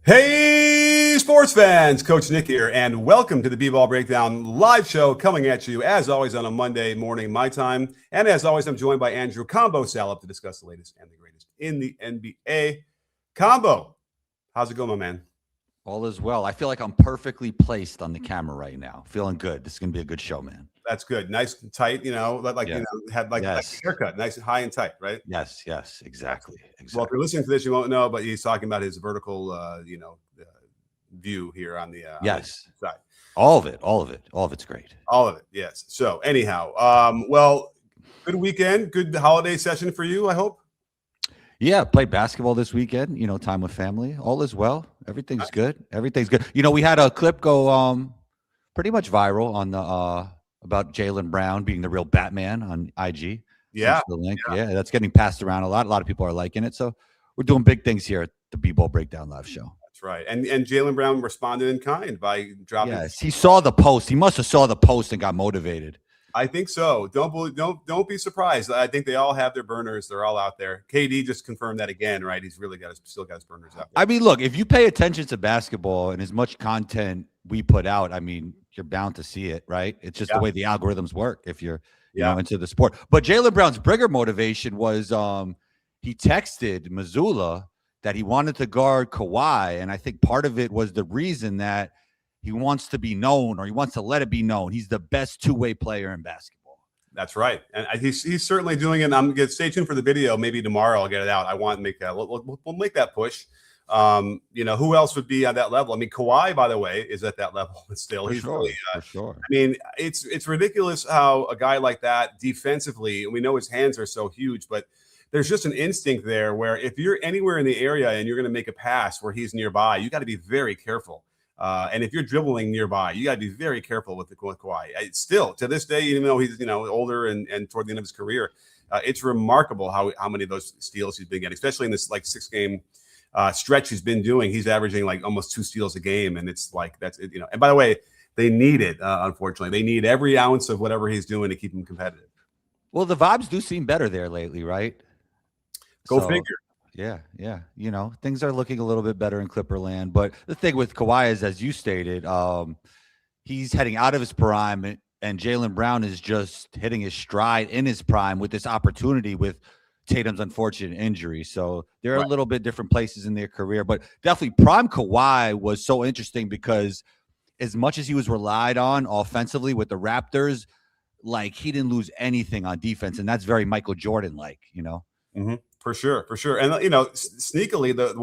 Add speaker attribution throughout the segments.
Speaker 1: Hey, sports fans, Coach Nick here, and welcome to the B-Ball Breakdown live show coming at you, as always, on a Monday morning, my time. And as always, I'm joined by Andrew Combo Salop to discuss the latest and the greatest in the NBA. Combo, how's it going, my man?
Speaker 2: All is well. I feel like I'm perfectly placed on the camera right now. Feeling good. This is going to be a good show, man.
Speaker 1: That's good. Nice and tight, had like a haircut, nice and high and tight, right?
Speaker 2: Yes, exactly.
Speaker 1: Well, if you're listening to this, you won't know, but he's talking about his vertical, view here on the side.
Speaker 2: All of it's great.
Speaker 1: All of it, yes. So anyhow, good weekend, good holiday session for you, I hope.
Speaker 2: Yeah, played basketball this weekend, time with family. All is well. Everything's good. We had a clip go pretty much viral on the about Jaylen Brown being the real Batman on IG.
Speaker 1: Yeah.
Speaker 2: The link. Yeah, that's getting passed around a lot. A lot of people are liking it. So we're doing big things here at the B-Ball Breakdown Live show.
Speaker 1: That's right. And Jaylen Brown responded in kind by dropping.
Speaker 2: Yes, he saw the post. He must have saw the post and got motivated.
Speaker 1: I think so. Don't be surprised. I think they all have their burners. They're all out there. KD just confirmed that again, right? He's really still got his burners out there.
Speaker 2: I mean, look, if you pay attention to basketball and as much content we put out, I mean, you're bound to see it, right? It's just the way the algorithms work if you're into the sport. But Jaylen Brown's bigger motivation was he texted Missoula that he wanted to guard Kawhi, and I think part of it was the reason that he wants to be known, or he wants to let it be known he's the best two-way player in basketball.
Speaker 1: That's right, and he's certainly doing it. I'm gonna stay tuned for the video. Maybe tomorrow I'll get it out. I want to make that. We'll make that push. Who else would be at that level? I mean, Kawhi, by the way, is at that level still.
Speaker 2: For
Speaker 1: He's
Speaker 2: sure,
Speaker 1: really,
Speaker 2: for sure.
Speaker 1: I mean, it's ridiculous how a guy like that defensively, and we know his hands are so huge, but there's just an instinct there where if you're anywhere in the area and you're going to make a pass where he's nearby, you got to be very careful. And if you're dribbling nearby, you got to be very careful with Kawhi. It's still, to this day, even though he's older and toward the end of his career, it's remarkable how many of those steals he's been getting, especially in this 6-game stretch he's been doing. He's averaging like almost 2 steals a game, and it's like that's it. And by the way, they need it. Unfortunately, they need every ounce of whatever he's doing to keep him competitive.
Speaker 2: Well, the vibes do seem better there lately, right?
Speaker 1: Go figure.
Speaker 2: Yeah. Things are looking a little bit better in Clipperland. But the thing with Kawhi is, as you stated, he's heading out of his prime, and Jaylen Brown is just hitting his stride in his prime with this opportunity with Tatum's unfortunate injury. So they're a little bit different places in their career. But definitely prime Kawhi was so interesting because as much as he was relied on offensively with the Raptors, like he didn't lose anything on defense. And that's very Michael Jordan-like,
Speaker 1: Mm-hmm. For sure. And, sneakily, the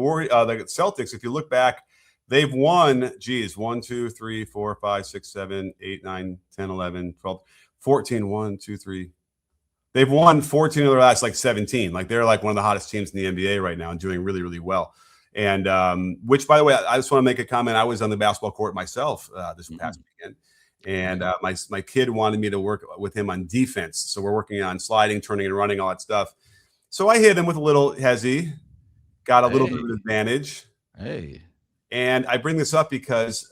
Speaker 1: Celtics, if you look back, they've won, 1, 2, 3, 4, 5, 6, 7, 8, 9, 10, 11, 12, 14, 1, 2, 3. They've won 14 of their last 17. They're one of the hottest teams in the NBA right now and doing really, really well. And which, by the way, I just want to make a comment. I was on the basketball court myself this past weekend. And my kid wanted me to work with him on defense. So we're working on sliding, turning, and running, all that stuff. So I hit him with a little hezzy, got a little bit of an advantage.
Speaker 2: Hey.
Speaker 1: And I bring this up because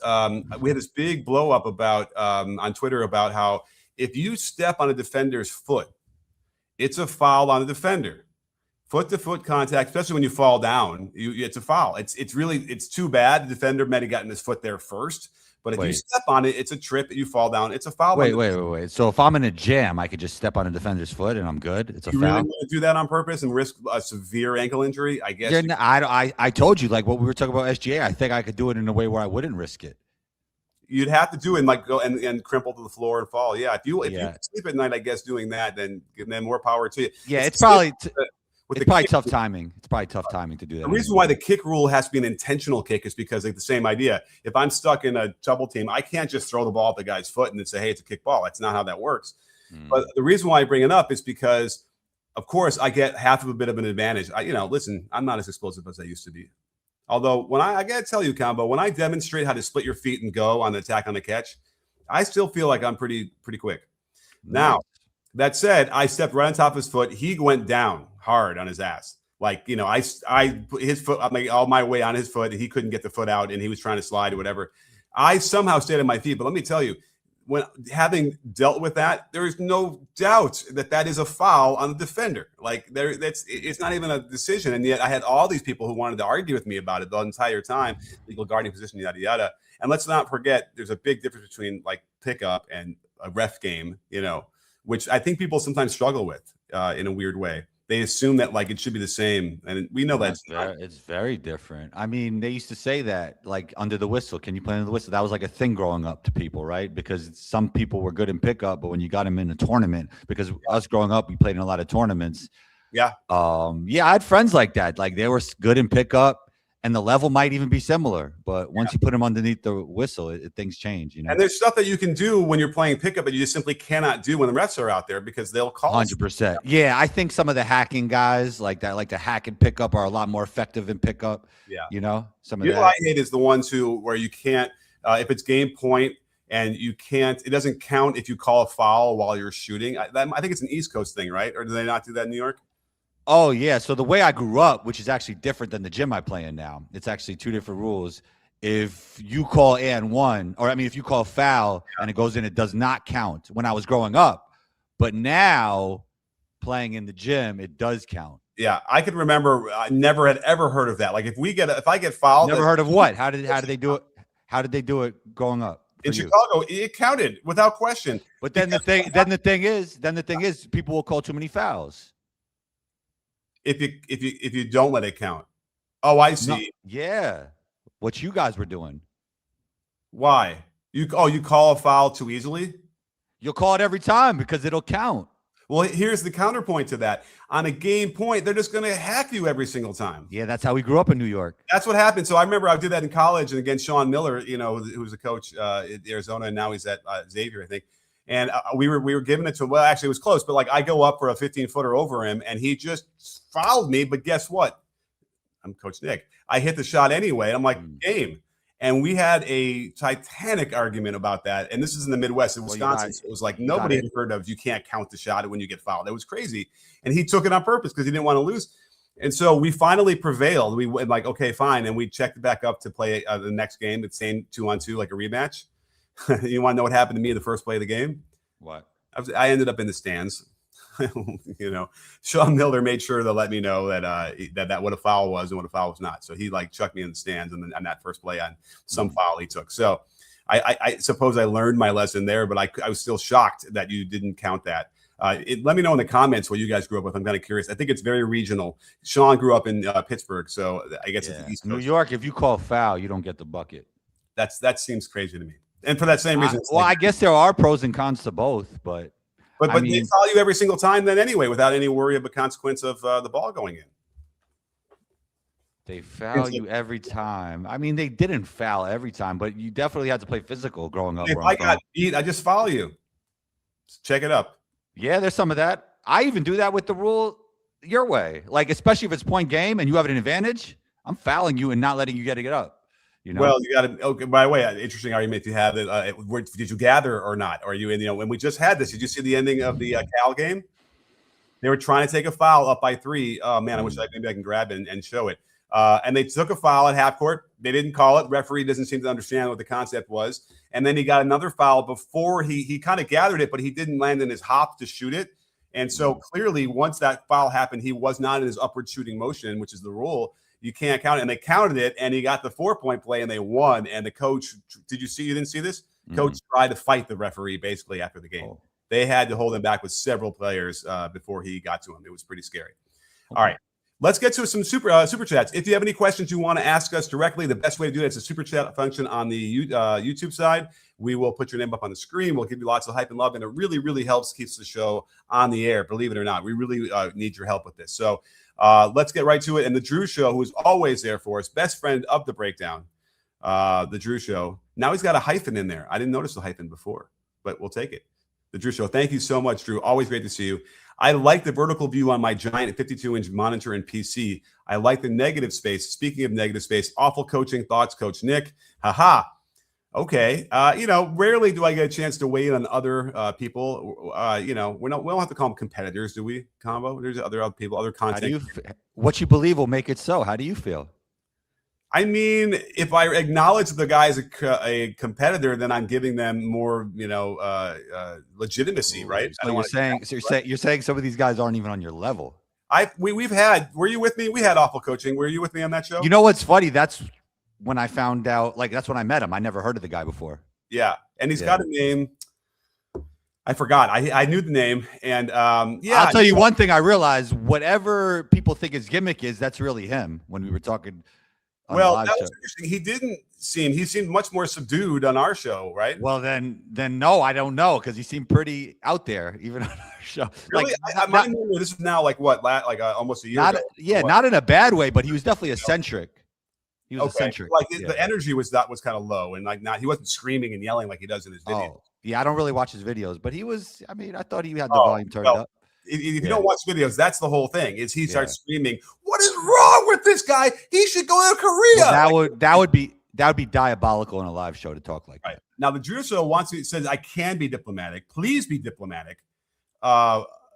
Speaker 1: we had this big blow up about on Twitter about how if you step on a defender's foot, it's a foul on the defender. Foot-to-foot contact, especially when you fall down, it's a foul. It's too bad the defender might have gotten his foot there first. But if you step on it, it's a trip. You fall down. It's a foul.
Speaker 2: Wait. So if I'm in a jam, I could just step on a defender's foot and I'm good. It's a foul.
Speaker 1: You really want to do that on purpose and risk a severe ankle injury? I guess.
Speaker 2: I told you, what we were talking about SGA. I think I could do it in a way where I wouldn't risk it.
Speaker 1: You'd have to do it and go and crumple to the floor and fall. Yeah. If you sleep at night, I guess doing that, then more power to you.
Speaker 2: Yeah, it's probably. It's probably tough timing. It's probably tough timing to do that.
Speaker 1: The reason why the kick rule has to be an intentional kick is because the same idea. If I'm stuck in a double team, I can't just throw the ball at the guy's foot and then say, hey, it's a kick ball. That's not how that works. But the reason why I bring it up is because, of course, I get half of a bit of an advantage. Listen, I'm not as explosive as I used to be. Although when I got to tell you, Combo, when I demonstrate how to split your feet and go on the attack on the catch, I still feel like I'm pretty quick. Now, that said, I stepped right on top of his foot. He went down hard on his ass. I put his foot up all my way on his foot, and he couldn't get the foot out, and he was trying to slide or whatever. I somehow stayed on my feet. But let me tell you, when having dealt with that, there is no doubt that that is a foul on the defender. Like it's not even a decision. And yet I had all these people who wanted to argue with me about it the entire time, legal guardian position, yada, yada. And let's not forget, there's a big difference between like pickup and a ref game, which I think people sometimes struggle with in a weird way. They assume that like it should be the same, and we know that
Speaker 2: it's very different. I mean, they used to say that like under the whistle, can you play under the whistle? That was like a thing growing up to people, right? Because some people were good in pickup, but when you got them in a tournament, because us growing up, we played in a lot of tournaments.
Speaker 1: Yeah.
Speaker 2: I had friends like that. Like they were good in pickup, and the level might even be similar, but once you put them underneath the whistle, things change,
Speaker 1: And there's stuff that you can do when you're playing pickup, but you just simply cannot do when the refs are out there because they'll call.
Speaker 2: 100%. Yeah, I think some of the hacking guys like that, like to hack and pickup, are a lot more effective in pickup.
Speaker 1: Yeah,
Speaker 2: some of that.
Speaker 1: I hate is the ones where you can't, if it's game point and you can't, it doesn't count if you call a foul while you're shooting. I think it's an East Coast thing, right? Or do they not do that in New York?
Speaker 2: Oh, yeah. So the way I grew up, which is actually different than the gym I play in now, it's actually two different rules. If you call and one, or I mean, if you call foul and it goes in, it does not count when I was growing up. But now playing in the gym, it does count.
Speaker 1: Yeah, I can remember. I never had ever heard of that. Like if I get fouled,
Speaker 2: never heard of what? How did they do it? How did they do it growing up?
Speaker 1: In Chicago, it counted without question.
Speaker 2: But then the thing is, people will call too many fouls.
Speaker 1: If you don't let it count. Oh, I see.
Speaker 2: No, yeah. What you guys were doing.
Speaker 1: Why? You call a foul too easily?
Speaker 2: You'll call it every time because it'll count.
Speaker 1: Well, here's the counterpoint to that. On a game point, they're just going to hack you every single time.
Speaker 2: Yeah, that's how we grew up in New York.
Speaker 1: That's what happened. So I remember I did that in college, and against Sean Miller, who was a coach at Arizona, and now he's at Xavier, I think. And we were giving it to him. Well, actually, it was close, but like I go up for a 15-footer over him, and he just fouled me. But guess what? I'm Coach Nick. I hit the shot anyway. I'm like, game. And we had a titanic argument about that. And this is in the Midwest, in Wisconsin. So it was like nobody had heard of you can't count the shot when you get fouled. It was crazy. And he took it on purpose because he didn't want to lose. And so we finally prevailed. We went like, okay, fine. And we checked it back up to play the next game, the same 2-on-2, like a rematch. You want to know what happened to me the first play of the game?
Speaker 2: What?
Speaker 1: I ended up in the stands. Sean Miller made sure to let me know that what a foul was and what a foul was not. So he like chucked me in the stands on that first play on some foul he took. So I suppose I learned my lesson there, but I was still shocked that you didn't count that. Let me know in the comments what you guys grew up with. I'm kind of curious. I think it's very regional. Sean grew up in Pittsburgh, so I guess it's the East Coast.
Speaker 2: New York, if you call foul, you don't get the bucket.
Speaker 1: That seems crazy to me. And for that same reason.
Speaker 2: I guess there are pros and cons to both, but
Speaker 1: they foul you every single time then anyway, without any worry of a consequence of the ball going in.
Speaker 2: They foul you every time. I mean, they didn't foul every time, but you definitely had to play physical growing up.
Speaker 1: If I got beat, I just follow you. Check it up.
Speaker 2: Yeah, there's some of that. I even do that with the rule your way. Like, especially if it's point game and you have an advantage, I'm fouling you and not letting you get up.
Speaker 1: Well, you got to. Okay, by the way, interesting argument you have. Did you gather or not? Or are you in? When we just had this, did you see the ending of the Cal game? They were trying to take a foul up by 3. Oh man, I wish maybe I can grab it and show it. And they took a foul at half court. They didn't call it. Referee doesn't seem to understand what the concept was. And then he got another foul before he kind of gathered it, but he didn't land in his hop to shoot it. And so clearly, once that foul happened, he was not in his upward shooting motion, which is the rule. You can't count it. And they counted it, and he got the 4-point play, and they won. And the coach, you didn't see this? Coach tried to fight the referee basically after the game. They had to hold him back with several players before he got to him. It was pretty scary. All right. Let's get to some super chats. If you have any questions you want to ask us directly, the best way to do it is a super chat function on the YouTube side. We will put your name up on the screen. We'll give you lots of hype and love, and it really, really helps keeps the show on the air. Believe it or not, we really need your help with this. So let's get right to it. And the Drew Show, who is always there for us, best friend of the breakdown, the Drew Show. Now he's got a hyphen in there. I didn't notice the hyphen before, but we'll take it. The Drew Show. Thank you so much, Drew. Always great to see you. I like the vertical view on my giant 52-inch monitor and PC. I like the negative space. Speaking of negative space, awful coaching thoughts, Coach Nick. Haha. Okay. Rarely do I get a chance to weigh in on other people. We don't have to call them competitors, do we, Combo? There's other people, other content.
Speaker 2: What you believe will make it so. How do you feel?
Speaker 1: I mean, if I acknowledge the guy's a competitor, then I'm giving them more, legitimacy, right?
Speaker 2: So you're saying, you're saying some of these guys aren't even on your level.
Speaker 1: We've had. Were you with me? We had awful coaching. Were you with me on that show?
Speaker 2: You know what's funny? That's when I found out. Like that's when I met him. I never heard of the guy before.
Speaker 1: Yeah, and he's got a name. I forgot. I knew the name, and
Speaker 2: I'll tell you one thing. I realized whatever people think his gimmick is, that's really him. When we were talking.
Speaker 1: Well, that was interesting. He seemed much more subdued on our show, right?
Speaker 2: Well, then no, I don't know because he seemed pretty out there even on our show.
Speaker 1: Really? My memory, this is now like what, almost a year ago.
Speaker 2: Yeah, not in a bad way, but he was definitely eccentric. He was eccentric.
Speaker 1: Like the energy was kind of low, and he wasn't screaming and yelling like he does in his videos.
Speaker 2: Oh, yeah, I don't really watch his videos, but he was. I mean, I thought he had the volume turned up.
Speaker 1: If you don't watch videos, that's the whole thing. Is he starts screaming, "What is wrong with this guy? He should go to Korea."
Speaker 2: Well, that would be diabolical in a live show to talk like that.
Speaker 1: Now the Judico says I can be diplomatic. Please be diplomatic.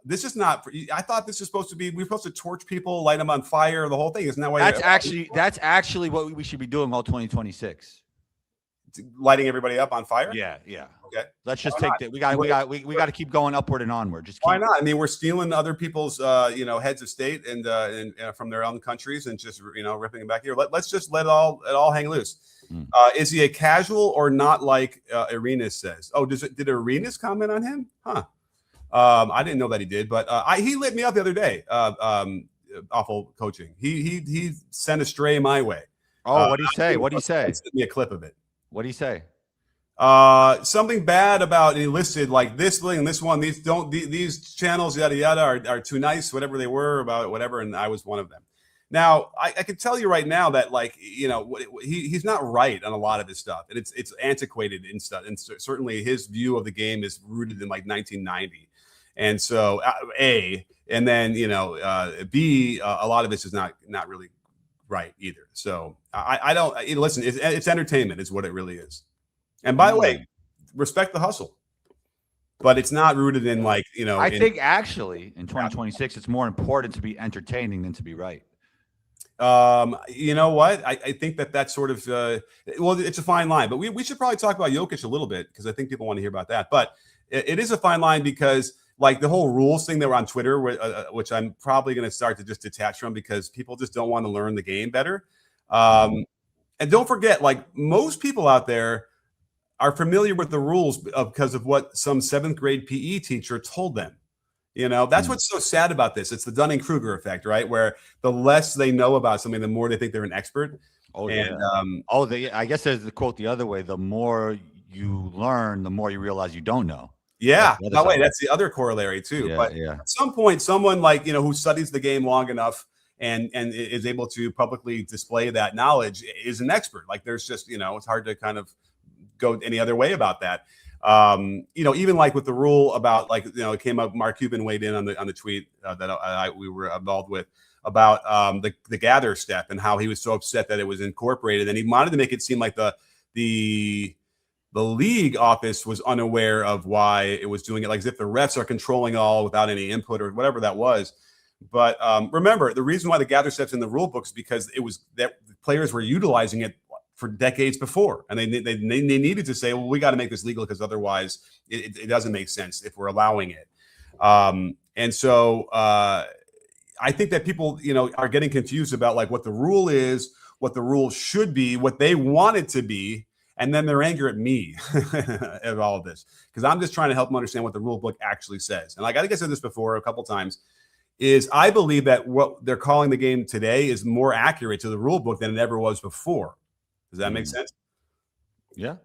Speaker 1: This is not. I thought this is supposed to be. We're supposed to torch people, light them on fire. The whole thing isn't that way.
Speaker 2: That's actually what we should be doing all 2026.
Speaker 1: Lighting everybody up on fire.
Speaker 2: Yeah.
Speaker 1: Okay.
Speaker 2: Let's just take that. We got to keep going upward and onward.
Speaker 1: Why not? I mean, we're stealing other people's heads of state and from their own countries and just ripping them back here. Let's just let it all hang loose. Is he a casual or not like Arenas says? Oh, did Arenas comment on him? Huh. I didn't know that he did, but he lit me up the other day. Awful coaching. He sent a stray my way.
Speaker 2: Oh, what'd he say? What'd he say?
Speaker 1: Send me a clip of it.
Speaker 2: What'd he say?
Speaker 1: Something bad about, and he listed like this link and this one. These channels yada yada are too nice, whatever they were about whatever, and I was one of them. Now I can tell you right now that he's not right on a lot of his stuff, and it's antiquated and stuff, and certainly his view of the game is rooted in like 1990, and so and then B, a lot of this is not really right either. So I don't listen. It's entertainment is what it really is. And by the way, respect the hustle, but it's not rooted in I
Speaker 2: think actually in 2026, it's more important to be entertaining than to be right.
Speaker 1: You know what? I think that's sort of it's a fine line, but we should probably talk about Jokic a little bit because I think people want to hear about that. But it is a fine line because like the whole rules thing that were on Twitter, which I'm probably going to start to just detach from because people just don't want to learn the game better. And don't forget, like most people out there are familiar with the rules because of what some 7th grade PE teacher told them. That's what's so sad about this. It's the Dunning-Kruger effect, right? Where the less they know about something, the more they think they're an expert.
Speaker 2: I guess there's the quote the other way. The more you learn, the more you realize you don't know.
Speaker 1: Yeah. By the way, that's the other corollary too. At some point, someone who studies the game long enough and is able to publicly display that knowledge is an expert. Like there's just, it's hard to kind of go any other way about that. Even like with the rule about it came up, Mark Cuban weighed in on the tweet that we were involved with about the gather step and how he was so upset that it was incorporated, and he wanted to make it seem like the league office was unaware of why it was doing it, like as if the refs are controlling all without any input or whatever that was. But remember, the reason why the gather steps in the rule book is because it was that players were utilizing it for decades before, and they needed to say, well, we got to make this legal because otherwise it doesn't make sense if we're allowing it. And so I think that people are getting confused about like what the rule is, what the rule should be, what they want it to be, and then their anger at me of all of this, because I'm just trying to help them understand what the rule book actually says. And I think I said this before a couple times, is I believe that what they're calling the game today is more accurate to the rule book than it ever was before. Does that make sense?
Speaker 2: Yeah.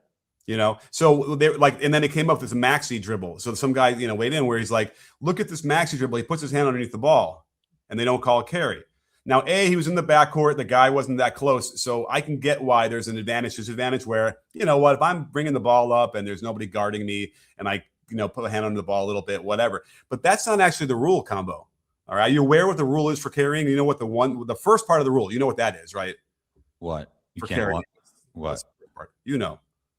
Speaker 1: So they're like, and then it came up with this maxi dribble. So some guy, weighed in where he's like, look at this maxi dribble. He puts his hand underneath the ball and they don't call a carry. Now, he was in the backcourt. The guy wasn't that close. So I can get why there's an advantage, disadvantage where, if I'm bringing the ball up and there's nobody guarding me and I, put a hand under the ball a little bit, whatever. But that's not actually the rule combo. All right. You're aware what the rule is for carrying. You know what the first part of the rule, you know what that is, right?
Speaker 2: What?
Speaker 1: For carrying.
Speaker 2: What?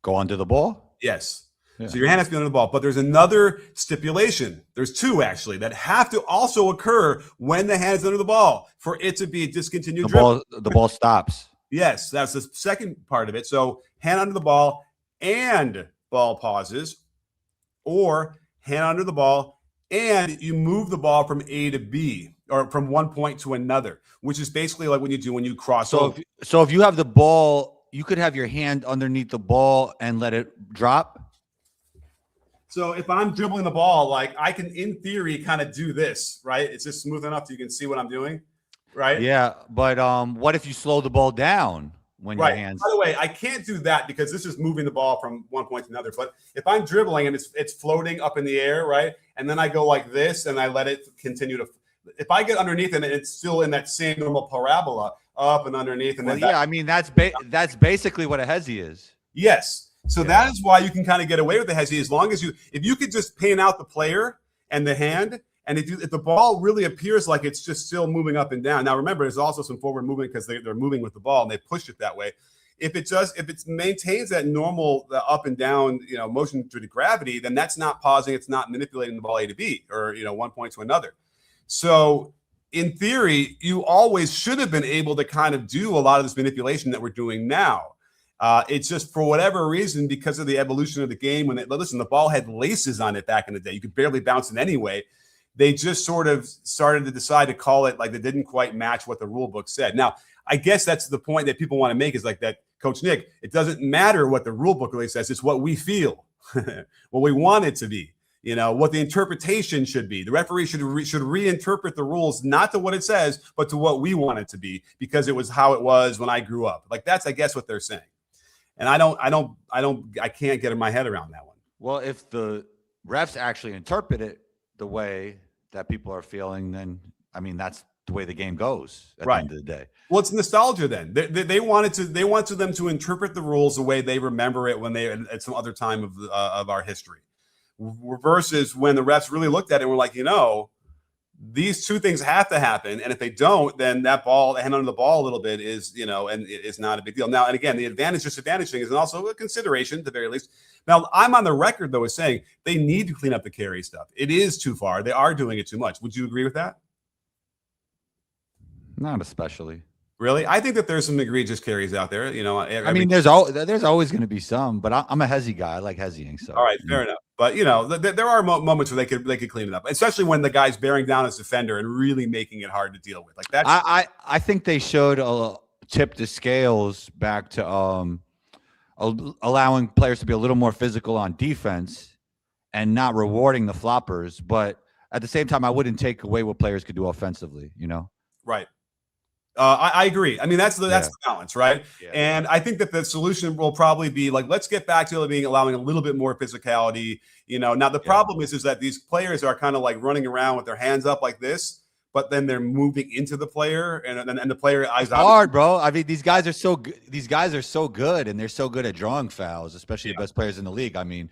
Speaker 1: Go
Speaker 2: under the ball?
Speaker 1: Yes. Yeah. So your hand has to be under the ball. But there's another stipulation. There's two, actually, that have to also occur when the hand is under the ball for it to be a discontinued dribble.
Speaker 2: The ball stops.
Speaker 1: Yes, that's the second part of it. So hand under the ball and ball pauses, or hand under the ball and you move the ball from A to B or from one point to another, which is basically like when you do when you cross over.
Speaker 2: So if you have the ball, you could have your hand underneath the ball and let it drop.
Speaker 1: So if I'm dribbling the ball, like I can, in theory, kind of do this, right? It's just smooth enough so you can see what I'm doing, right?
Speaker 2: Yeah, but what if you slow the ball down when your hands?
Speaker 1: By the way, I can't do that because this is moving the ball from one point to another. But if I'm dribbling and it's floating up in the air, right, and then I go like this and I let it continue to. If I get underneath and it's still in that same normal parabola, up and underneath, and
Speaker 2: Well,
Speaker 1: then
Speaker 2: yeah, I mean that's basically what a hezi is.
Speaker 1: Yes. So that is why you can kind of get away with the hezi as long as if you could just pan out the player and the hand, and if the ball really appears like it's just still moving up and down. Now remember, there's also some forward movement because they're moving with the ball and they push it that way. If it maintains that normal up and down, motion due to gravity, then that's not pausing. It's not manipulating the ball A to B or one point to another. So in theory, you always should have been able to kind of do a lot of this manipulation that we're doing now. It's just for whatever reason, because of the evolution of the game, the ball had laces on it back in the day. You could barely bounce it anyway. They just sort of started to decide to call it like they didn't quite match what the rule book said. Now, I guess that's the point that people want to make is like that, Coach Nick, it doesn't matter what the rule book really says. It's what we feel, what we want it to be, what the interpretation should be. The referee should reinterpret the rules, not to what it says, but to what we want it to be, because it was how it was when I grew up. Like that's, I guess, what they're saying. And I can't get in my head around that one.
Speaker 2: Well, if the refs actually interpret it the way that people are feeling, then I mean that's the way the game goes at the end of the day.
Speaker 1: Well, it's nostalgia then. They wanted them to interpret the rules the way they remember it when they at some other time of our history, versus when the refs really looked at it and were like, these two things have to happen, and if they don't, then that ball, the hand under the ball a little bit is, and it's not a big deal. Now, and again, the disadvantage thing is also a consideration, at the very least. Now, I'm on the record, though, as saying they need to clean up the carry stuff. It is too far. They are doing it too much. Would you agree with that?
Speaker 2: Not especially.
Speaker 1: Really? I think that there's some egregious carries out there.
Speaker 2: I mean, there's always going to be some, but I'm a hezi guy. I like hezying. So
Speaker 1: all right, fair enough. But there are moments where they could clean it up, especially when the guy's bearing down his defender and really making it hard to deal with. Like that.
Speaker 2: I think they should tip the scales back to allowing players to be a little more physical on defense and not rewarding the floppers. But at the same time, I wouldn't take away what players could do offensively.
Speaker 1: Right. I agree. I mean, that's the balance, right? Yeah. And I think that the solution will probably be like, let's get back to allowing a little bit more physicality. Now the problem is that these players are kind of like running around with their hands up like this, but then they're moving into the player, and the player eyes out.
Speaker 2: Hard, bro. I mean, these guys are so good. These guys are so good, and they're so good at drawing fouls, especially the best players in the league. I mean,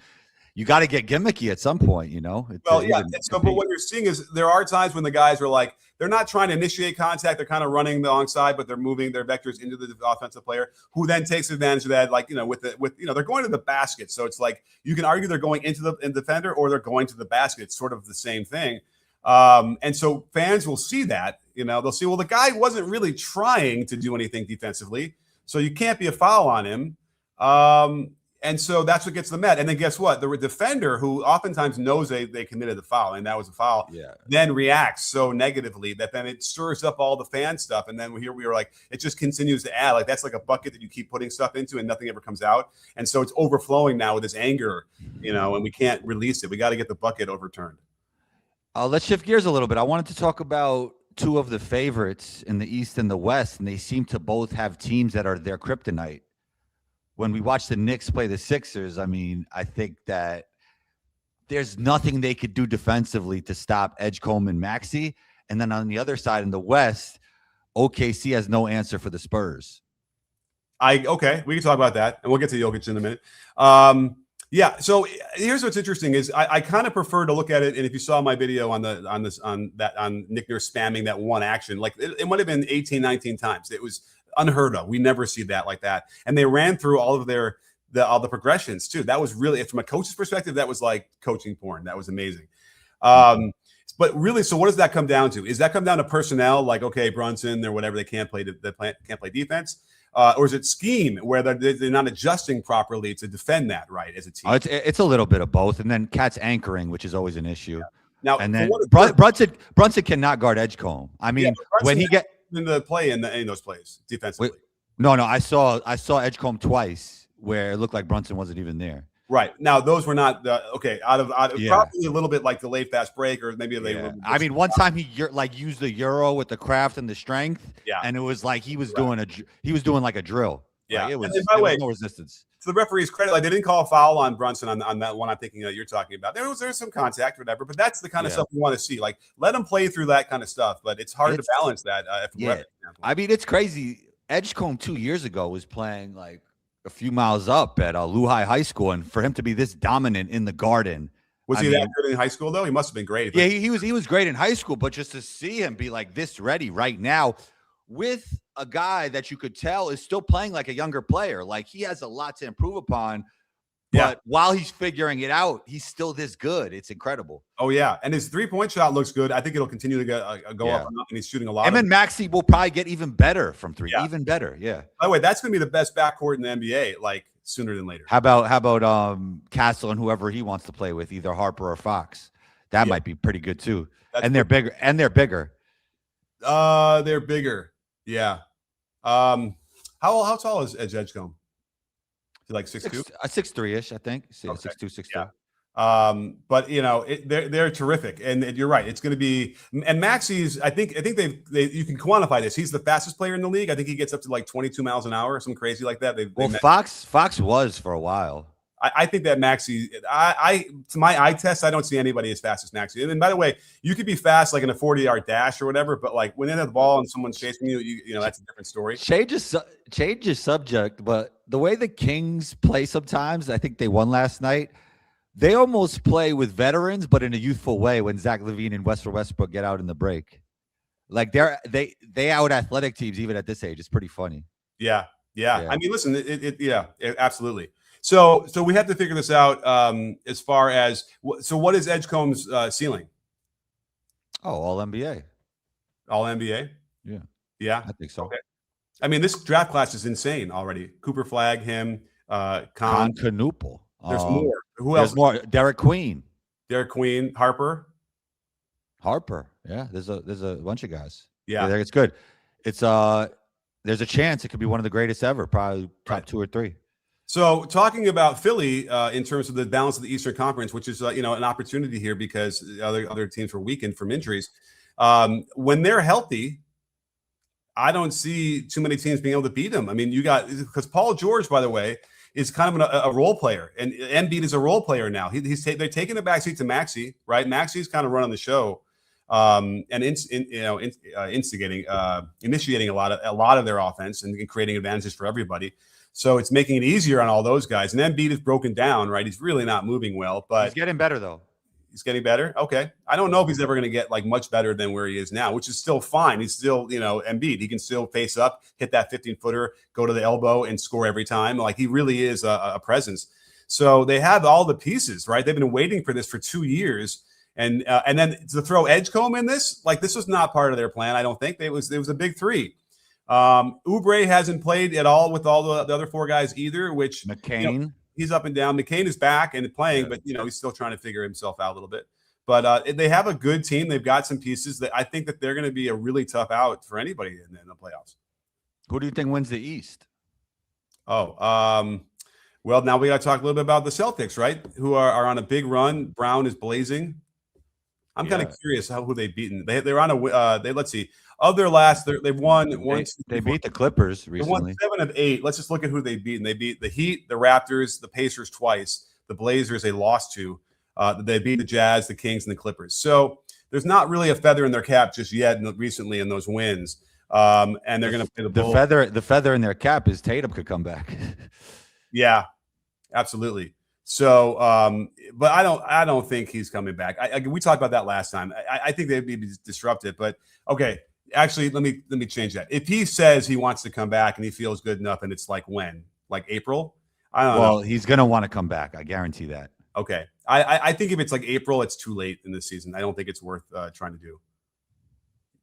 Speaker 2: you got to get gimmicky at some point,
Speaker 1: Well, yeah. So, but what you're seeing is there are times when the guys are like, they're not trying to initiate contact. They're kind of running alongside, but they're moving their vectors into the offensive player, who then takes advantage of that. Like, they're going to the basket. So it's like, you can argue they're going into the defender or they're going to the basket. It's sort of the same thing. And so fans will see that, they'll see, well, the guy wasn't really trying to do anything defensively, so you can't be a foul on him. And so that's what gets them mad. And then guess what? The defender, who oftentimes knows they committed the foul, and that was a foul, then reacts so negatively that then it stirs up all the fan stuff. And then here we are like, it just continues to add. Like that's like a bucket that you keep putting stuff into and nothing ever comes out. And so it's overflowing now with this anger, and we can't release it. We got to get the bucket overturned.
Speaker 2: Let's shift gears a little bit. I wanted to talk about two of the favorites in the East and the West, and they seem to both have teams that are their kryptonite. When we watch the Knicks play the Sixers, I mean, I think that there's nothing they could do defensively to stop Edgecombe and Maxey. And then on the other side in the West, OKC has no answer for the Spurs.
Speaker 1: Okay, we can talk about that, and we'll get to Jokic in a minute. Yeah. So here's what's interesting is I kind of prefer to look at it. And if you saw my video on Nick Nurse spamming that one action, like it might have been 18, 19 times. It was unheard of. We never see that like that. And they ran through all of all the progressions too. That was really, from a coach's perspective, that was like coaching porn. That was amazing. But really, so what does that come down to? Is that come down to personnel? Like, okay, Brunson or whatever, they can't play defense. or is it scheme where they're not adjusting properly to defend that right as a team?
Speaker 2: It's a little bit of both, and then Cat's anchoring, which is always an issue.
Speaker 1: Now,
Speaker 2: And
Speaker 1: for
Speaker 2: then
Speaker 1: what it's worth-
Speaker 2: Brunson cannot guard Edgecombe. I
Speaker 1: yeah,
Speaker 2: mean,
Speaker 1: but
Speaker 2: when
Speaker 1: Brunson
Speaker 2: he get
Speaker 1: in the play in those plays defensively.
Speaker 2: no, I saw Edgecombe twice where it looked like Brunson wasn't even there.
Speaker 1: Right. Now, those were not okay. Out of
Speaker 2: Yeah.
Speaker 1: probably a little bit like delayed fast break, or maybe they.
Speaker 2: Yeah. I mean, one time he used the Euro with the craft and the strength,
Speaker 1: Yeah.
Speaker 2: and it was like he was doing like a drill.
Speaker 1: Yeah.
Speaker 2: Like, it was,
Speaker 1: and by the
Speaker 2: there
Speaker 1: way,
Speaker 2: was no resistance.
Speaker 1: to the referee's credit, like they didn't call a foul on Brunson on that one. I'm thinking that you're talking about. There's some contact, whatever, but that's the kind of stuff we want to see. Like, let them play through that kind of stuff, but it's hard to balance that.
Speaker 2: I mean, it's crazy. Edgecombe 2 years ago was playing like a few miles up at Lehigh High School, and for him to be this dominant in the Garden.
Speaker 1: Was he that good in high school though? He must have been great.
Speaker 2: Yeah, he was great in high school, but just to see him be like this ready right now with a guy that you could tell is still playing like a younger player, like he has a lot to improve upon. But while he's figuring it out, he's still this good. It's incredible.
Speaker 1: Oh, yeah. And his 3-point shot looks good. I think it'll continue to go up and up, and he's shooting a lot.
Speaker 2: Him and Maxey will probably get even better from three.
Speaker 1: Yeah.
Speaker 2: Even better. Yeah.
Speaker 1: By the way, that's going to be the best backcourt in the NBA, like sooner than later.
Speaker 2: How about Castle and whoever he wants to play with, either Harper or Fox? That might be pretty good too. They're bigger. They're bigger.
Speaker 1: They're bigger. Yeah. How tall is Edgecombe? Like 6'2",
Speaker 2: 6'3" I think. 6'2", 6'3".
Speaker 1: Yeah. But they're terrific, and you're right. It's going to be, and Maxey's. I think they you can quantify this. He's the fastest player in the league. I think he gets up to like 22 miles an hour or something crazy like that.
Speaker 2: Fox was for a while.
Speaker 1: I think that Maxey, to my eye test, I don't see anybody as fast as Maxey. And by the way, you could be fast like in a 40-yard dash or whatever, but like when they have the ball and someone's chasing you, that's a different story.
Speaker 2: Change your subject, but the way the Kings play sometimes, I think they won last night. They almost play with veterans, but in a youthful way when Zach LaVine and Westbrook get out in the break. Like they out athletic teams even at this age. It's pretty funny.
Speaker 1: Yeah. I mean, listen, absolutely. So we have to figure this out as far as what is Edgecombe's ceiling?
Speaker 2: Oh, all NBA.
Speaker 1: All NBA? Yeah.
Speaker 2: I think so.
Speaker 1: Okay. I mean, this draft class is insane already. Cooper Flag, him, Con
Speaker 2: Knuppel.
Speaker 1: There's more. Who
Speaker 2: there's
Speaker 1: else?
Speaker 2: More. Derek Queen,
Speaker 1: Harper.
Speaker 2: Yeah, there's a bunch of guys.
Speaker 1: Yeah,
Speaker 2: it's good. It's there's a chance it could be one of the greatest ever, probably top 2 or 3.
Speaker 1: So talking about Philly in terms of the balance of the Eastern Conference, which is an opportunity here because other teams were weakened from injuries. When they're healthy, I don't see too many teams being able to beat them. I mean, because Paul George, by the way, is kind of a role player, and Embiid is a role player now. They're taking the backseat to Maxey, right? Maxey's kind of running the show, and initiating a lot of their offense and creating advantages for everybody. So it's making it easier on all those guys. And Embiid is broken down, right? He's really not moving well, but
Speaker 2: he's getting better though.
Speaker 1: He's getting better. Okay. I don't know if he's ever going to get like much better than where he is now, which is still fine. He's still, Embiid. He can still face up, hit that 15-footer, go to the elbow and score every time. Like he really is a presence. So they have all the pieces, right? They've been waiting for this for 2 years. And then to throw Edgecombe in this, like this was not part of their plan. I don't think it was a big three. Oubre hasn't played at all with all the other 4 guys either, which
Speaker 2: McCain.
Speaker 1: He's up and down. McCain is back and playing, but he's still trying to figure himself out a little bit. But they have a good team. They've got some pieces that I think that they're going to be a really tough out for anybody in the playoffs.
Speaker 2: Who do you think wins the East?
Speaker 1: Well, now we got to talk a little bit about the Celtics, right? Who are on a big run. Brown is blazing. I'm kind of curious who they've beaten. They're on a. Let's see. Of their last, they've won.
Speaker 2: They beat the Clippers recently.
Speaker 1: They won 7 of 8. Let's just look at who they've beaten. They beat the Heat, the Raptors, the Pacers twice. The Blazers they lost to. They beat the Jazz, the Kings, and the Clippers. So there's not really a feather in their cap just yet. Recently in those wins, and they're going to play the Bulls.
Speaker 2: The feather in their cap is Tatum could come back.
Speaker 1: Yeah, absolutely. So, but I don't think he's coming back. We talked about that last time. I think they'd be disrupted. But okay. Actually, let me change that. If he says he wants to come back and he feels good enough, and it's like when, like April, I don't know.
Speaker 2: Well, he's gonna want to come back. I guarantee that.
Speaker 1: Okay, I think if it's like April, it's too late in the season. I don't think it's worth trying to do.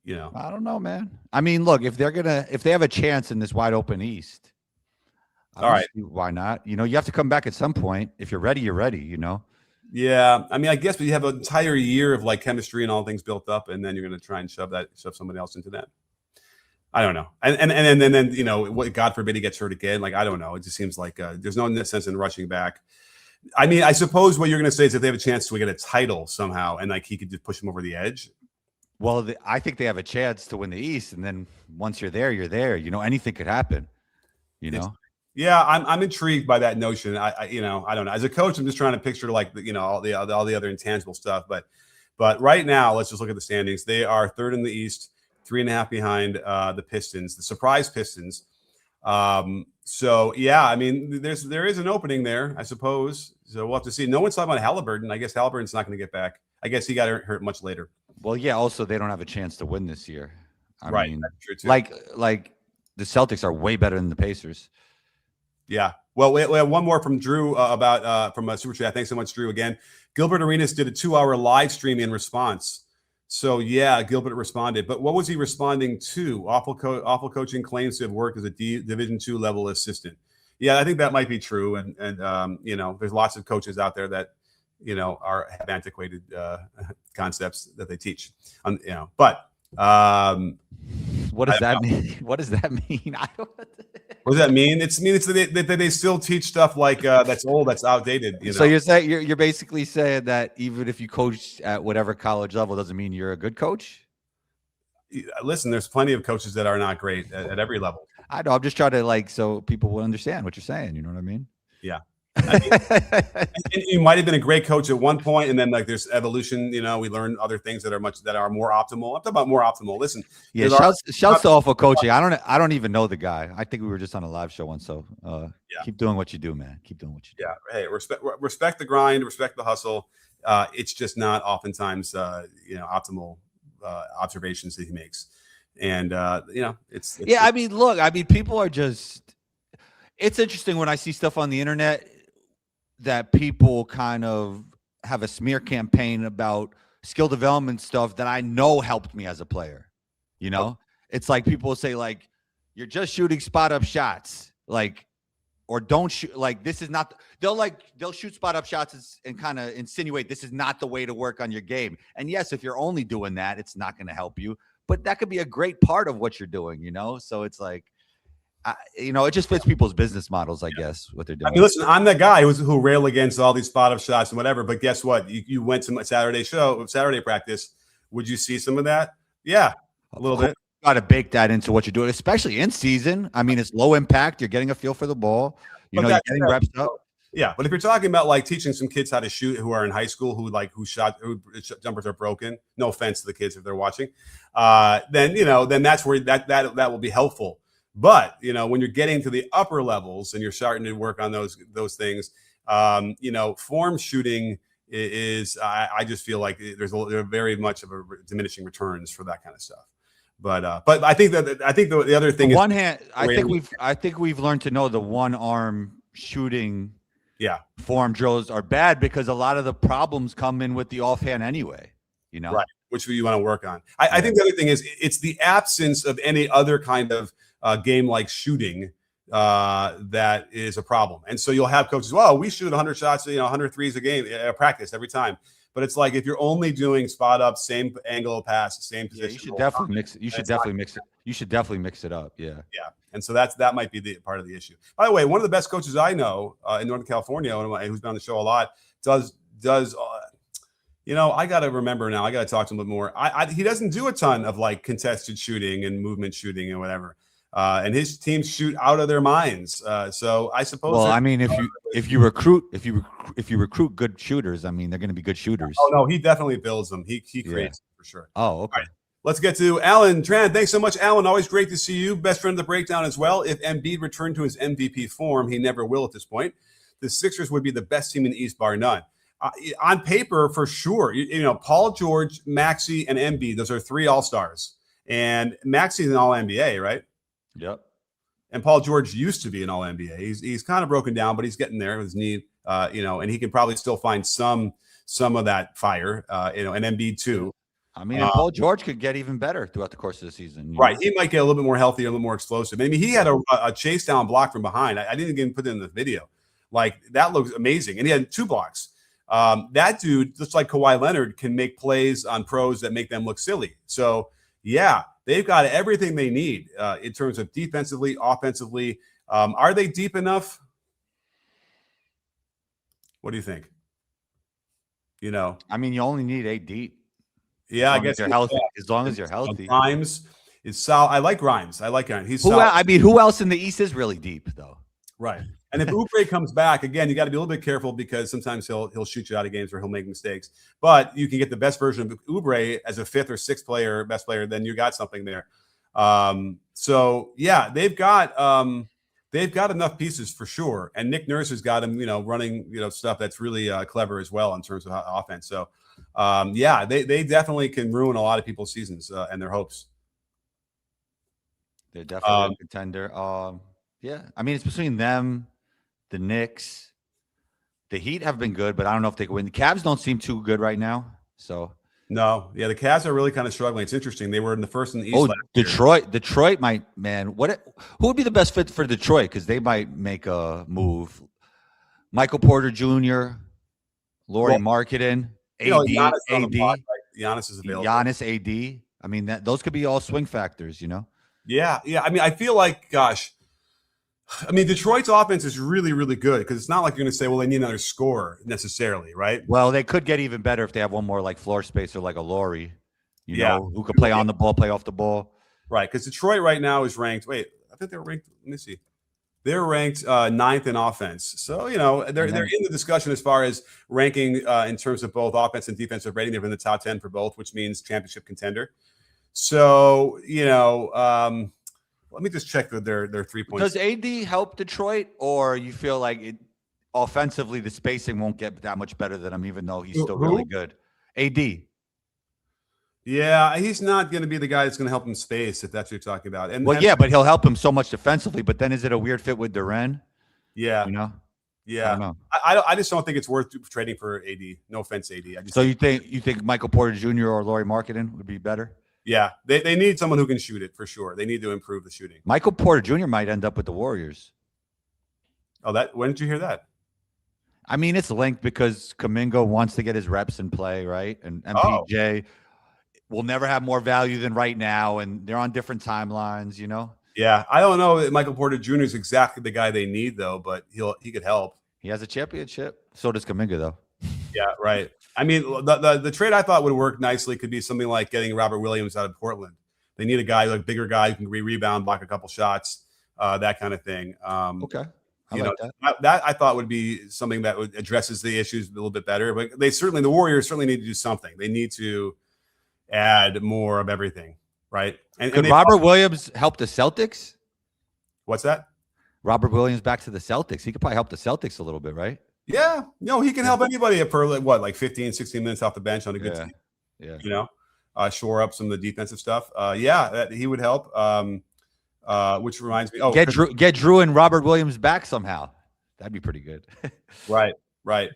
Speaker 1: You know,
Speaker 2: I don't know, man. I mean, look, if they have a chance in this wide open East, I
Speaker 1: all
Speaker 2: don't
Speaker 1: right.
Speaker 2: see why not. You know, you have to come back at some point. If you're ready, you're ready. You know.
Speaker 1: Yeah, I mean, I guess, but you have an entire year of like chemistry and all things built up, and then you're going to try and shove somebody else into that. I don't know, and then you know, what, God forbid he gets hurt again. Like I don't know. It just seems like there's no sense in rushing back. I mean, I suppose what you're going to say is if they have a chance to get a title somehow, and like he could just push him over the edge.
Speaker 2: Well, I think they have a chance to win the East, and then once you're there, you're there. You know, anything could happen. You know.
Speaker 1: Yeah, I'm intrigued by that notion. I you know, I don't know. As a coach, I'm just trying to picture like you know all the other intangible stuff. But right now, let's just look at the standings. They are third in the East, 3.5 behind the Pistons, the surprise Pistons. So yeah, I mean, there is an opening there, I suppose. So we'll have to see. No one's talking about Halliburton. I guess Halliburton's not going to get back. I guess he got hurt much later.
Speaker 2: Well, yeah. Also, they don't have a chance to win this year. I mean,
Speaker 1: that's true too.
Speaker 2: like the Celtics are way better than the Pacers.
Speaker 1: Yeah. Well, we have one more from Drew about from Super Chat. Thanks so much, Drew. Again, Gilbert Arenas did a 2-hour live stream in response. So yeah, Gilbert responded. But what was he responding to? Awful coaching claims to have worked as a Division II level assistant. Yeah, I think that might be true. And you know, there's lots of coaches out there that you know have antiquated concepts that they teach. You know, but.
Speaker 2: What does that mean? What does that mean?
Speaker 1: What does that mean? It's that they still teach stuff like that's old, that's outdated. You know?
Speaker 2: So you're saying you're basically saying that even if you coach at whatever college level doesn't mean you're a good coach?
Speaker 1: Listen, there's plenty of coaches that are not great at every level.
Speaker 2: I know. I'm just trying to so people will understand what you're saying. You know what I mean?
Speaker 1: Yeah. I mean, you might have been a great coach at one point, and then like there's evolution. You know, we learn other things that are more optimal. I'm talking about more optimal. Listen,
Speaker 2: yeah. Shouts to awful coaching. I don't even know the guy. I think we were just on a live show once. So keep doing what you do, man. Keep doing what you do.
Speaker 1: Yeah. Hey, respect the grind, respect the hustle. It's just not oftentimes you know optimal observations that he makes, and you know it's
Speaker 2: yeah. I mean, look. I mean, people are just. It's interesting when I see stuff on the internet that people kind of have a smear campaign about skill development stuff that I know helped me as a player. You know, it's like people will say like, you're just shooting spot up shots, like, or don't shoot. Like, this is not, they'll shoot spot up shots and kind of insinuate this is not the way to work on your game. And yes, if you're only doing that, it's not going to help you, but that could be a great part of what you're doing, you know? So it's like, you know, it just fits people's business models, I guess, what they're doing.
Speaker 1: I mean, listen, I'm that guy who rail against all these spot up shots and whatever. But guess what? You went to my Saturday practice. Would you see some of that? Yeah, a little bit.
Speaker 2: Got to bake that into what you're doing, especially in season. I mean, it's low impact. You're getting a feel for the ball. You know, you're getting reps up.
Speaker 1: Yeah, but if you're talking about like teaching some kids how to shoot who are in high school who jumpers are broken. No offense to the kids if they're watching. Then that's where that will be helpful. But you know, when you're getting to the upper levels and you're starting to work on those things, you know, form shooting is I just feel like there's very much of a diminishing returns for that kind of stuff. But I think the other thing
Speaker 2: on one hand, I think we've learned to know the one arm shooting form drills are bad because a lot of the problems come in with the offhand anyway. You know,
Speaker 1: right? Which you want to work on. I think the other thing is it's the absence of any other kind of game like shooting that is a problem. And so you'll have coaches, well, we shoot 100 shots, 100 threes a game, practice every time. But it's like if you're only doing spot up, same angle pass, same position.
Speaker 2: You should definitely mix it. You should definitely mix it. You should definitely mix it up. Yeah.
Speaker 1: Yeah. And so that might be the part of the issue. By the way, one of the best coaches I know in Northern California, who's been on the show a lot, does I got to remember now. I got to talk to him a bit more. He doesn't do a ton of like contested shooting and movement shooting and whatever. And his teams shoot out of their minds. So I suppose.
Speaker 2: Well, I mean, if you recruit good shooters, I mean, they're going to be good shooters.
Speaker 1: Oh no, he definitely builds them. He creates them for sure.
Speaker 2: Oh, okay.
Speaker 1: Right. Let's get to Alan Tran. Thanks so much, Alan. Always great to see you. Best friend of the breakdown as well. If Embiid returned to his MVP form, he never will at this point. The Sixers would be the best team in the East, bar none. On paper, for sure. Paul George, Maxey, and Embiid. Those are three All-Stars. And Maxey's an All-NBA, right?
Speaker 2: Yep.
Speaker 1: And Paul George used to be an All-NBA. He's kind of broken down, but he's getting there with his knee. And he can probably still find some of that fire. And Embiid too.
Speaker 2: I mean, and Paul George could get even better throughout the course of the season.
Speaker 1: Right. He might get a little bit more healthy, a little more explosive. Maybe he had a chase down block from behind. I didn't even put it in the video. Like, that looks amazing. And he had 2 blocks. That dude, just like Kawhi Leonard, can make plays on pros that make them look silly. So, yeah, they've got everything they need in terms of defensively, offensively. Are they deep enough? What do you think?
Speaker 2: I mean, you only need 8 deep.
Speaker 1: Yeah, I guess
Speaker 2: you're healthy. As long as you're healthy.
Speaker 1: Grimes is solid. I like Grimes. I like him. He's
Speaker 2: solid. I mean, who else in the East is really deep, though?
Speaker 1: Right. And if Oubre comes back, again, you got to be a little bit careful because sometimes he'll shoot you out of games or he'll make mistakes. But you can get the best version of Oubre as a 5th or 6th player, best player, then you got something there. So yeah, they've got enough pieces for sure. And Nick Nurse has got him, running, stuff that's really clever as well in terms of offense. So yeah, they definitely can ruin a lot of people's seasons and their hopes.
Speaker 2: They're definitely a contender. Yeah, I mean, it's between them, the Knicks. The Heat have been good, but I don't know if they can win. The Cavs don't seem too good right now. So
Speaker 1: no, yeah, the Cavs are really kind of struggling. It's interesting. They were in the first in the East.
Speaker 2: Oh, Detroit might, man. Who would be the best fit for Detroit? Because they might make a move. Michael Porter Jr., Lauri Markkanen, AD.
Speaker 1: Giannis is available.
Speaker 2: Giannis, AD. I mean, those could be all swing factors,
Speaker 1: Yeah. I mean, I feel like, gosh. I mean, Detroit's offense is really, really good because it's not like you're going to say, well, they need another scorer necessarily, right?
Speaker 2: Well, they could get even better if they have one more like floor spacer, like a Lauri, who could play on the ball, play off the ball.
Speaker 1: Right, because Detroit right now is ranked. Wait, I think they're ranked. Let me see. They're ranked 9th in offense. So, they're in the discussion as far as ranking in terms of both offense and defensive rating. They're in the top 10 for both, which means championship contender. So, let me just check their 3 points.
Speaker 2: Does AD help Detroit, or you feel like offensively the spacing won't get that much better than him, even though he's still really good? AD.
Speaker 1: Yeah, he's not going to be the guy that's going to help him space, if that's what you're talking about.
Speaker 2: Yeah, but he'll help him so much defensively. But then is it a weird fit with Duren?
Speaker 1: Yeah. Yeah. I don't know. I just don't think it's worth trading for AD. No offense, AD.
Speaker 2: You think Michael Porter Jr. or Lauri Markkanen would be better?
Speaker 1: Yeah, they need someone who can shoot it for sure. They need to improve the shooting.
Speaker 2: Michael Porter Jr. might end up with the Warriors.
Speaker 1: Oh, when did you hear that?
Speaker 2: I mean, it's linked because Kuminga wants to get his reps in play, right? And MPJ will never have more value than right now, and they're on different timelines,
Speaker 1: Yeah, I don't know that Michael Porter Jr. is exactly the guy they need, though, but he could help.
Speaker 2: He has a championship. So does Kuminga, though.
Speaker 1: Yeah, right. I mean, the trade I thought would work nicely could be something like getting Robert Williams out of Portland. They need a guy, like bigger guy who can rebound, block a couple shots, that kind of thing.
Speaker 2: Okay. That.
Speaker 1: That I thought would be something that would addresses the issues a little bit better. But the Warriors certainly need to do something. They need to add more of everything, right?
Speaker 2: Could Robert Williams help the Celtics?
Speaker 1: What's that?
Speaker 2: Robert Williams back to the Celtics. He could probably help the Celtics a little bit, right?
Speaker 1: Yeah. No, he can help anybody for like 15, 16 minutes off the bench on a good team.
Speaker 2: Yeah.
Speaker 1: Shore up some of the defensive stuff. He would help. Which reminds me,
Speaker 2: get Drew and Robert Williams back somehow. That'd be pretty good.
Speaker 1: Right.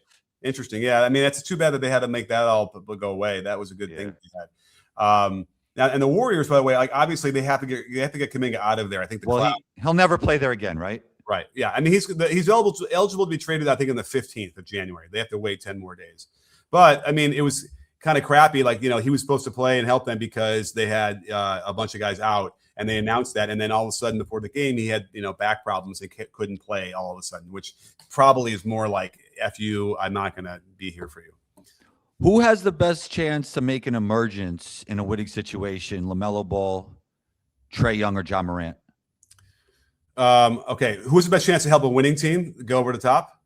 Speaker 1: Interesting. Yeah. I mean, it's too bad that they had to make that all go away. That was a good thing they had. Now, and the Warriors, by the way, like obviously they have to get Kuminga out of there. I think
Speaker 2: he'll never play there again, right?
Speaker 1: Right. Yeah. I mean, he's eligible to be traded, I think, in the 15th of January. They have to wait 10 more days. But I mean, it was kind of crappy. Like, he was supposed to play and help them because they had a bunch of guys out, and they announced that. And then all of a sudden before the game, he had, back problems and couldn't play all of a sudden, which probably is more like, F you, I'm not going to be here for you.
Speaker 2: Who has the best chance to make an emergence in a winning situation? LaMelo Ball, Trae Young, or John Morant?
Speaker 1: Okay. Who's the best chance to help a winning team go over the top?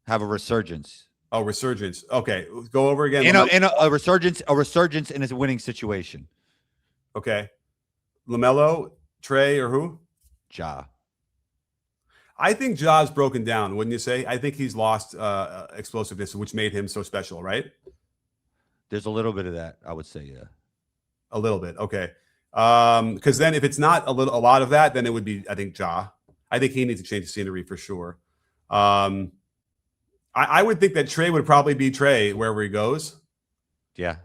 Speaker 2: Have a resurgence.
Speaker 1: Oh, resurgence. Okay. Go over again.
Speaker 2: In a resurgence in a winning situation.
Speaker 1: Okay. LaMelo, Trae, or who?
Speaker 2: Ja.
Speaker 1: I think Ja's broken down, wouldn't you say? I think he's lost explosiveness, which made him so special, right?
Speaker 2: There's a little bit of that, I would say, yeah.
Speaker 1: A little bit. Okay. Because then if it's not a lot of that, then it would be, I think, Ja. I think he needs to change the scenery for sure. I would think that Trae would probably be Trae wherever he goes.
Speaker 2: Yeah.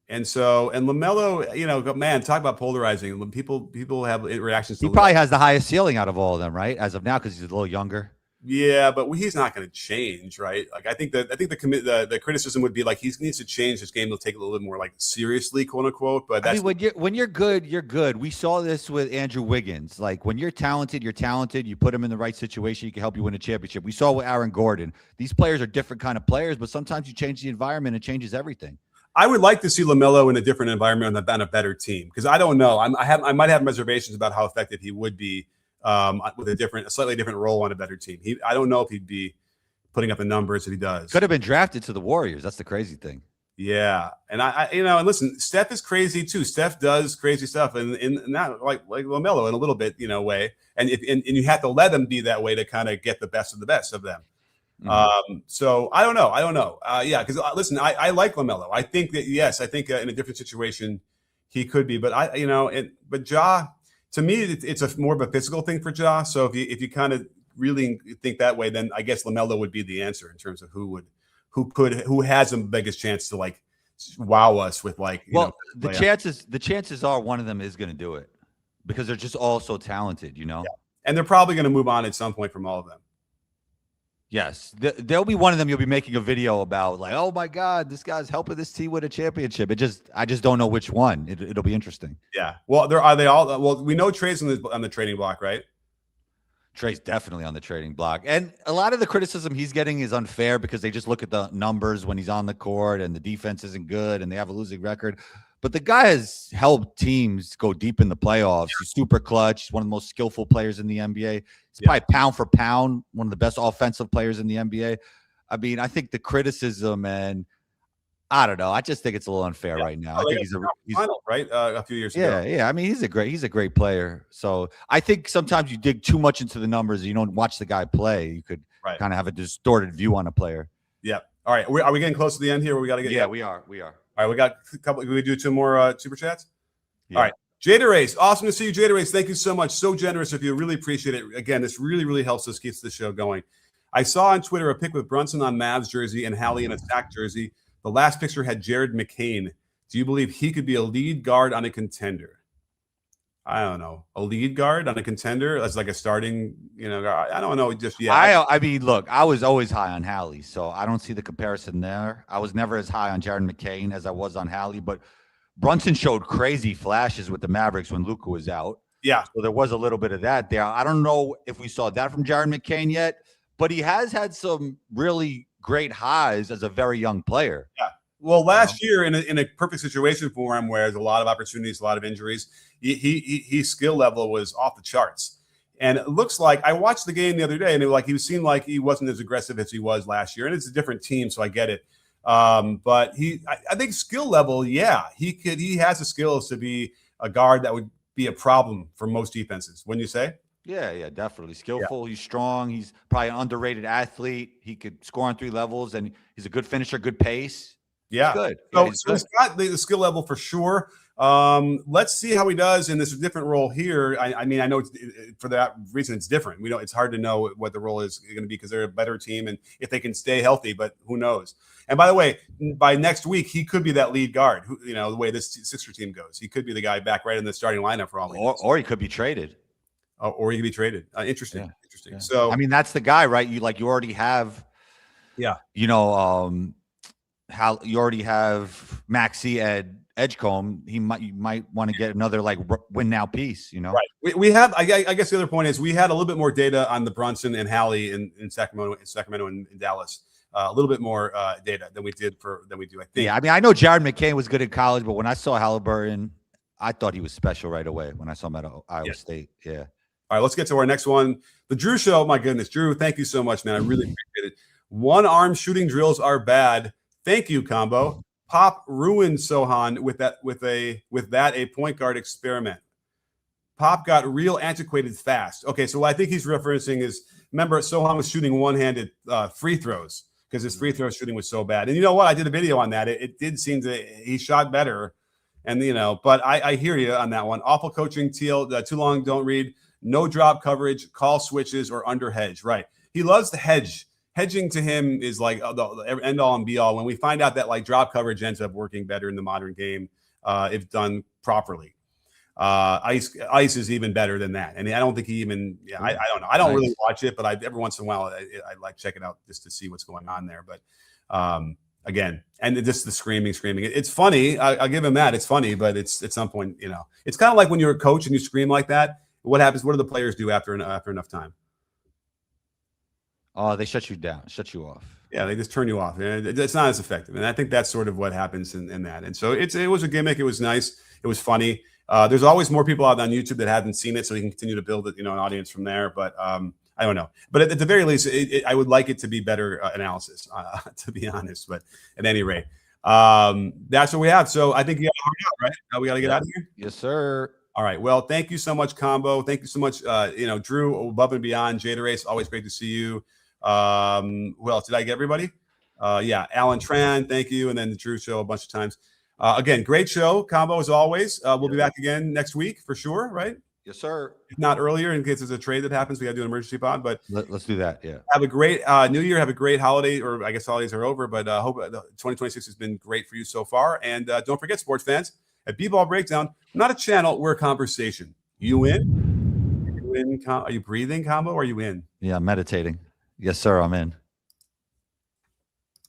Speaker 1: And so, and LaMelo, you know, man, talk about polarizing. When people have reactions to
Speaker 2: He probably has the highest ceiling out of all of them, right? As of now, because he's a little younger.
Speaker 1: Yeah, but he's not going to change, right? Like I think the criticism would be like he needs to change his game to take it a little bit more like seriously, quote unquote. But that's
Speaker 2: when you're good, you're good. We saw this with Andrew Wiggins. Like when you're talented, you're talented. You put him in the right situation, he can help you win a championship. We saw with Aaron Gordon. These players are different kind of players, but sometimes you change the environment, it changes everything.
Speaker 1: I would like to see LaMelo in a different environment on a better team because I don't know. I might have reservations about how effective he would be with a slightly different role on a better team. I don't know if he'd be putting up the numbers that he does.
Speaker 2: Could have been drafted to the Warriors. That's the crazy thing.
Speaker 1: Yeah, and and listen, Steph is crazy too. Steph does crazy stuff, and not like LaMelo in a little bit, way. And you have to let him be that way to kind of get the best of them. Mm-hmm. So I don't know. Yeah, because listen, I like LaMelo. I think that in a different situation he could be, but but Ja, to me it's more of a physical thing for Ja. So if you kind of really think that way, then I guess LaMelo would be the answer in terms of who has the biggest chance to like wow us with like.
Speaker 2: The chances are one of them is going to do it because they're just all so talented, Yeah.
Speaker 1: And they're probably going to move on at some point from all of them.
Speaker 2: Yes, there'll be one of them you'll be making a video about, like, oh my God, this guy's helping this team win a championship. I just don't know which one. It'll be interesting.
Speaker 1: Yeah. Well, are they all? Well, we know Trey's on the trading block, right?
Speaker 2: Trey's definitely on the trading block, and a lot of the criticism he's getting is unfair because they just look at the numbers when he's on the court, and the defense isn't good, and they have a losing record. But the guy has helped teams go deep in the playoffs. He's super clutch. He's one of the most skillful players in the NBA. He's probably pound for pound one of the best offensive players in the NBA. I mean, I think the criticism, and I don't know. I just think it's a little unfair right now. I think he's
Speaker 1: final, right? A few years ago.
Speaker 2: Yeah. I mean, he's a great player. So I think sometimes you dig too much into the numbers and you don't watch the guy play. You could kind of have a distorted view on a player.
Speaker 1: Yeah. All right. Are we getting close to the end here? Where we got to get?
Speaker 2: Yeah, we are.
Speaker 1: All right, we got a couple. Can we do two more super chats? Yeah. All right. Jada Race, awesome to see you, Jada Race. Thank you so much. So generous of you. Really appreciate it. Again, this really, really helps us keep the show going. I saw on Twitter a pic with Brunson on Mavs jersey and Hallie in a sack jersey. The last picture had Jared McCain. Do you believe he could be a lead guard on a contender? I don't know. A lead guard on a contender as like a starting, guard. I don't know. Just
Speaker 2: I mean, look, I was always high on Hallie, so I don't see the comparison there. I was never as high on Jared McCain as I was on Hallie, but Brunson showed crazy flashes with the Mavericks when Luka was out.
Speaker 1: Yeah.
Speaker 2: So there was a little bit of that there. I don't know if we saw that from Jared McCain yet, but he has had some really great highs as a very young player.
Speaker 1: Yeah. Well, last year in a perfect situation for him, where there's a lot of opportunities, a lot of injuries, his skill level was off the charts. And it looks like I watched the game the other day, and it seemed like he wasn't as aggressive as he was last year. And it's a different team, so I get it. But I think skill level, he has the skills to be a guard that would be a problem for most defenses. Wouldn't you say?
Speaker 2: Yeah, definitely. Skillful. Yeah. He's strong. He's probably an underrated athlete. He could score on three levels, and he's a good finisher, good pace.
Speaker 1: Yeah.
Speaker 2: He's good.
Speaker 1: So he's got the skill level for sure. Let's see how he does in this different role here. I mean, I know for that reason it's different. It's hard to know what the role is going to be because they're a better team and if they can stay healthy, but who knows? And by the way, by next week, he could be that lead guard. The way this Sixer team goes, he could be the guy back right in the starting lineup for all.
Speaker 2: Or he could be traded.
Speaker 1: Or he could be traded. Interesting.
Speaker 2: Yeah.
Speaker 1: So
Speaker 2: I mean, that's the guy, right? You already have.
Speaker 1: Yeah.
Speaker 2: How you already have Maxey at Edgecombe. You might want to get another win now piece.
Speaker 1: Right. We have. I guess the other point is we had a little bit more data on the Brunson and Hallie in Sacramento and in Dallas. A little bit more data than we do. I think.
Speaker 2: Yeah. I mean, I know Jared McCain was good in college, but when I saw Halliburton, I thought he was special right away when I saw him at Iowa State. Yeah.
Speaker 1: All right, let's get to our next one. The Drew Show. My goodness, Drew, thank you so much, man. I really appreciate it. One-arm shooting drills are bad. Thank you, Combo. Pop ruined Sohan with that a point guard experiment. Pop got real antiquated fast. Okay, so what I think he's referencing is, remember, Sohan was shooting one-handed free throws because his free throw shooting was so bad. And you know what? I did a video on that. It did seem he shot better. And, but I hear you on that one. Awful coaching, Teal. Too long, don't read. No drop coverage, call switches, or under hedge. Right. He loves the hedge. hedging to him is like the end all and be all. When we find out that like drop coverage ends up working better in the modern game if done properly. Ice is even better than that. I mean, I don't think he even. Yeah, I don't know. I don't really watch it, but every once in a while I like check it out just to see what's going on there. But again, and just the screaming. It's funny. I'll give him that. It's funny, but it's at some point, it's kind of like when you're a coach and you scream like that. What happens? What do the players do after enough time?
Speaker 2: Oh, they shut you down, shut you off.
Speaker 1: Yeah, they just turn you off. It's not as effective, and I think that's sort of what happens in that. And so it was a gimmick. It was nice. It was funny. There's always more people out on YouTube that haven't seen it, so we can continue to build an audience from there. But I don't know. But at the very least, I would like it to be better analysis, to be honest. But at any rate, that's what we have. So I think you got to hurry out, right? We got to get out of here.
Speaker 2: Yes, sir.
Speaker 1: All right. Well, thank you so much, Combo. Thank you so much, Drew, above and beyond. Jada Race, always great to see you. Who else? Did I get everybody? Yeah, Alan Tran, thank you. And then the Drew Show a bunch of times. Again, great show, Combo, as always. We'll be back again next week for sure, right?
Speaker 2: Yes, sir.
Speaker 1: If not earlier, in case there's a trade that happens, we got to do an emergency pod. But
Speaker 2: let's do that. Yeah.
Speaker 1: Have a great New Year. Have a great holiday, or I guess holidays are over. But hope 2026 has been great for you so far. And don't forget, sports fans, at B-Ball Breakdown, not a channel, we're a conversation. You in? Are you breathing, Combo? Or are you in?
Speaker 2: Yeah, I'm meditating. Yes, sir. I'm in.